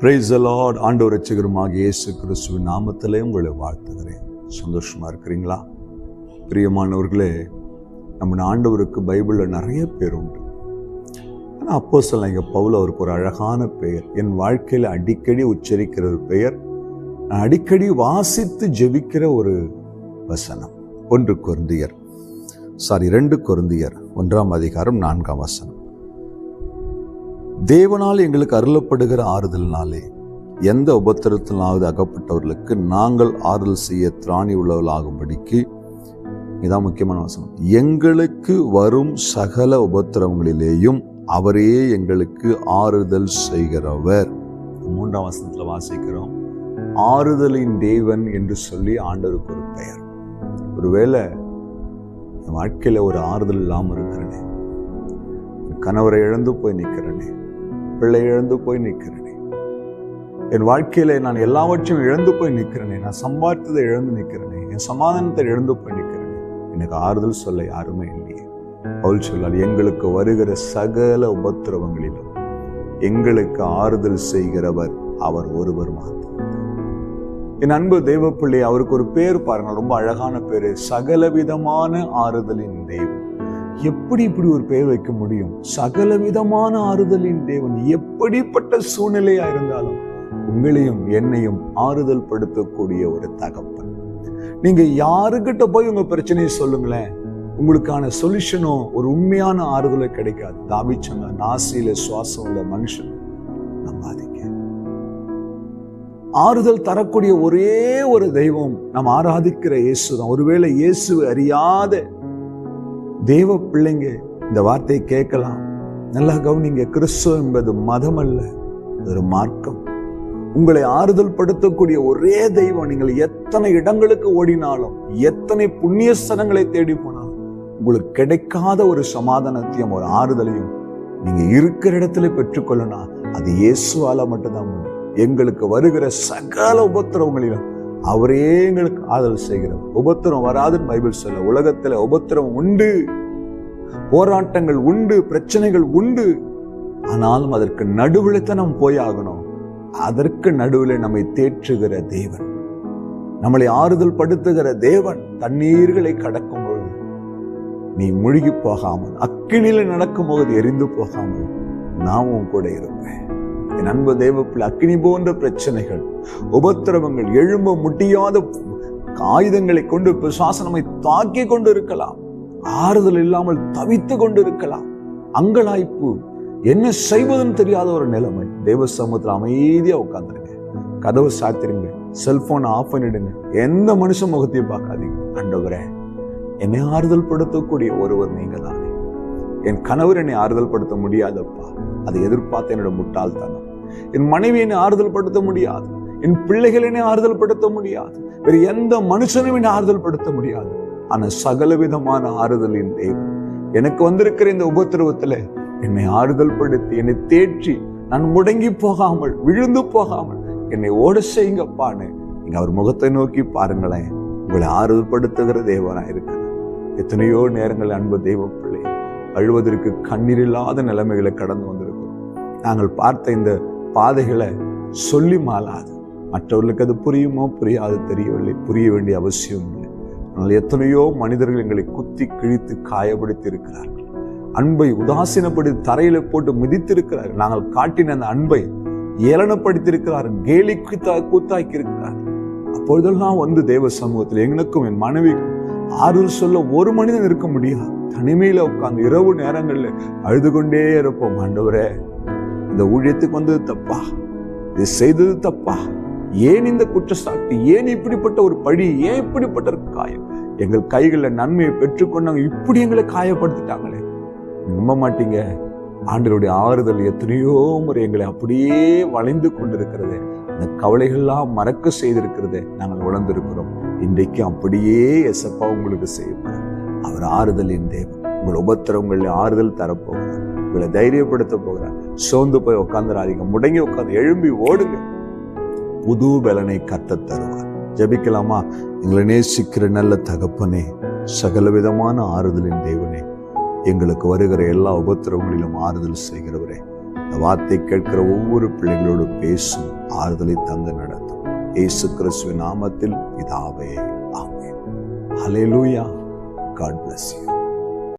Praise the Lord. ஆண்டவர் இரட்சகருமாகிய இயேசு கிறிஸ்துவின் நாமத்திலே உங்களை வாழ்த்துகிறேன். சந்தோஷமா இருக்கிறீங்களா? பிரியமானவர்களே, நம்ம ஆண்டவருக்கு பைபிளில் நிறைய பேர் உண்டு. ஆனால் அப்போஸ்தலனாகிய பவுல் அவருக்கு ஒரு அழகான பெயர், என் வாழ்க்கையில் அடிக்கடி உச்சரிக்கிற ஒரு பெயர், நான் அடிக்கடி வாசித்து ஜெபிக்கிற ஒரு வசனம். 2 கொரிந்தியர் 1ஆம் அதிகாரம் 4ஆம் வசனம். தேவனால் எங்களுக்கு அருளப்படுகிற ஆறுதலினாலே எந்த உபத்திரத்தினாவது அகப்பட்டவர்களுக்கு நாங்கள் ஆறுதல் செய்ய திராணி உள்ளவர்களாகும்படிக்கு, இதான் முக்கியமான வசனம், எங்களுக்கு வரும் சகல உபத்திரவங்களிலேயும் அவரே எங்களுக்கு ஆறுதல் செய்கிறவர். 3ஆம் வசனத்தில் வாசிக்கிறோம், ஆறுதலின் தேவன் என்று சொல்லி ஆண்டவருக்கு ஒரு பெயர். ஒருவேளை என் வாழ்க்கையில ஒரு ஆறுதல் இல்லாமல் இருக்கிறேனே, கணவரை இழந்து போய் நிற்கிறேனே, பிள்ளை இழந்து போய் நிற்கிறேனே, என் வாழ்க்கையில நான் எல்லாவற்றையும் இழந்து போய் நிற்கிறேனே, நான் சம்பாதித்ததை இழந்து நிற்கிறேனே, என் சமாதானத்தை இழந்து போய் நிற்கிறேனே, எனக்கு ஆறுதல் சொல்ல யாருமே இல்லையே. பவுல் சொல்லால், எங்களுக்கு வருகிற சகல உபத்திரவங்களிலும் எங்களுக்கு ஆறுதல் செய்கிறவர் அவர் ஒருவர் மாத்திரம். என் அன்பு தெய்வ பிள்ளை, அவருக்கு ஒரு பேர் பாருங்க, ரொம்ப அழகான பேரு, சகலவிதமான ஆறுதலின் தெய்வம். எப்படி இப்படி ஒரு பெயர் வைக்க முடியும்? சகலவிதமான ஆறுதலின் தேவன். எப்படிப்பட்ட சூழ்நிலையா இருந்தாலும் உங்களையும் என்னையும் ஆறுதல் படுத்தக்கூடிய ஒரு தகப்பன். நீங்க யாருக்கிட்ட போய் உங்க பிரச்சனையை சொல்லுங்களேன், உங்களுக்கான சொல்யூஷனோ ஒரு உண்மையான ஆறுதலை கிடைக்காது. தாவீது சொன்னார், நாசியில சுவாசம் உள்ள மனுஷன் நம்பாதீங்க. ஆறுதல் தரக்கூடிய ஒரே ஒரு தெய்வம் நாம் ஆராதிக்கிற இயேசு தான். ஒருவேளை இயேசுவை அறியாத தேவ பிள்ளைங்க இந்த வார்த்தையை கேட்கலாம். நல்லா கவனிங்க, கிறிஸ்துவ என்பது மதம் அல்ல, ஒரு மார்க்கம். உங்களை ஆறுதல் படுத்தக்கூடிய ஒரே தெய்வம். நீங்கள் எத்தனை இடங்களுக்கு ஓடினாலும், எத்தனை புண்ணிய ஸ்தலங்களை தேடி போனாலும், உங்களுக்கு கிடைக்காத ஒரு சமாதானத்தையும் ஒரு ஆறுதலையும் நீங்க இருக்கிற இடத்துல பெற்றுக்கொள்ளணும். அது இயேசுவால மட்டும்தான் முடியும். எங்களுக்கு வருகிற சகல உபத்திரவங்களிலும் அவரே எங்களுக்கு ஆறுதல் செய்கிறவர். உபத்திரம் வராதுன்னு பைபிள் சொல்ல. உலகத்துல உபத்திரம் உண்டு, போராட்டங்கள் உண்டு, பிரச்சனைகள் உண்டு. ஆனாலும் அதற்கு நடுவில் நாம் போய் ஆகணும். அதற்கு நடுவில் நம்மை தேற்றுகிற தேவன், நம்மளை ஆறுதல் படுத்துகிற தேவன். தண்ணீர்களை கடக்கும் பொழுது நீ முழுகி போகாமல், அக்கினியில நடக்கும் போது எரிந்து போகாமல் நாமும் கூட இருப்பேன். என் அன்பு தெய்வ பிள்ளை, அக்கினி போன்ற பிரச்சனைகள், உபத்திரவங்கள், எழும்ப முடியாத ஆயுதங்களை கொண்டு பிசாசு நம்மை தாக்கி கொண்டு இருக்கலாம். ஆறுதல் இல்லாமல் தவித்து கொண்டு இருக்கலாம். அங்கலாய்ப்பு, என்ன செய்வதுன்னு தெரியாத ஒரு நிலைமை. தேவ சமூகத்தில் அமைதியா உட்கார்ந்துருங்க, கதவு சாத்திருங்க, செல்போன் ஆஃப் பண்ணிடுங்க, எந்த மனுஷன் முகத்தையும் பார்க்காதீங்க. ஆண்டவரே, என்னை ஆறுதல் படுத்தக்கூடிய ஒருவர் நீங்க தானே. என் கணவர் என்னை ஆறுதல் படுத்த முடியாதப்பா, அதை எதிர்பார்த்த என்னோட முட்டாள்தனம். என் மனைவி என்னை ஆறுதல் படுத்த முடியாது, என் பிள்ளைகள் என்னை ஆறுதல் படுத்த முடியாது, வேறு எந்த மனுஷனும் என்னை ஆறுதல் படுத்த முடியாது. ஆனா சகலவிதமான ஆறுதலின் தேவன் எனக்கு வந்திருக்கிற இந்த உபத்திரவத்துல என்னை ஆறுதல் படுத்தி, என்னை தேற்றி, நான் முடங்கி போகாமல், விழுந்து போகாமல் என்னை ஓட செய்யுங்கப்பான்னு நீங்க அவர் முகத்தை நோக்கி பாருங்களேன். உங்களை ஆறுதல் படுத்துகிற தேவனா இருக்கிறார். எத்தனையோ நேரங்கள் அன்பு தெய்வ பிள்ளை, அழுவதற்கு கண்ணீர் இல்லாத நிலைமைகளை கடந்து வந்திருக்கிறோம். நாங்கள் பார்த்த இந்த பாதைகளை சொல்லி மாளாது. மற்றவர்களுக்கு அது புரியுமோ புரியாது தெரியவில்லை, புரிய வேண்டிய அவசியம் இல்லை. ஆனால் எத்தனையோ மனிதர்கள் எங்களை குத்தி கிழித்து காயப்படுத்தி இருக்கிறார்கள். அன்பை உதாசீனப்படுத்தி தரையில போட்டு மிதித்திருக்கிறார்கள். நாங்கள் காட்டின அந்த அன்பை ஏளனப்படுத்தியிருக்கிறார்கள், கேலி கூத்தாக்கி இருக்கிறார்கள். அப்பொழுதெல்லாம் வந்து தேவ சமூகத்தில் எங்களுக்கும் என் மனைவிக்கும் ஆறுதல் சொல்ல ஒரு மனிதன் இருக்க முடியாது. தனிமையில உட்கார்ந்து இரவு நேரங்கள்ல அழுது கொண்டே இருப்போம். ஆண்டவரே, இந்த ஊழியத்துக்கு வந்தது தப்பா, இது செய்தது தப்பா, ஏன் இந்த குற்றச்சாட்டு, ஏன் இப்படிப்பட்ட ஒரு பழி, ஏன் இப்படிப்பட்ட ஒரு காயம், எங்கள் கைகளில் நன்மையை பெற்றுக்கொண்டாங்க, இப்படி எங்களை காயப்படுத்திட்டாங்களே. நம்ப மாட்டீங்க, ஆண்டவருடைய ஆறுதல் எத்தனையோ முறை எங்களை அப்படியே வளைந்து கொண்டிருக்கிறது. அந்த கவலைகள்லாம் மறக்க செய்திருக்கிறதே நாங்கள் உணர்ந்திருக்கிறோம். இன்றைக்கு அப்படியே எசப்பா உங்களுக்கு செய்யப்படும். அவர் ஆறுதலின் தேவன். உங்கள் உபத்திரவங்களில் ஆறுதல் தரப்போகிறார், உங்களை தைரியப்படுத்த போகிறார். சோர்ந்து போய் உட்காந்துராதீங்க, முடங்கி உட்காந்து எழும்பி ஓடுங்க. புது பலனை கர்த்தர் தருவார். ஜெபிக்கலாமா? எங்களை நேசிக்கிற நல்ல தகப்பனே, சகலவிதமான ஆறுதலின் தேவனே, எங்களுக்கு வருகிற எல்லா உபத்திரவங்களிலும் ஆறுதல் செய்கிறவரே, இந்த வார்த்தை கேட்கிற ஒவ்வொரு பிள்ளைகளோடு பேசும், ஆறுதலை தந்து நடத்தும். இயேசு கிறிஸ்துவின் நாமத்தில் பிதாவே, ஆமென். ஹல்லேலூயா. God bless you.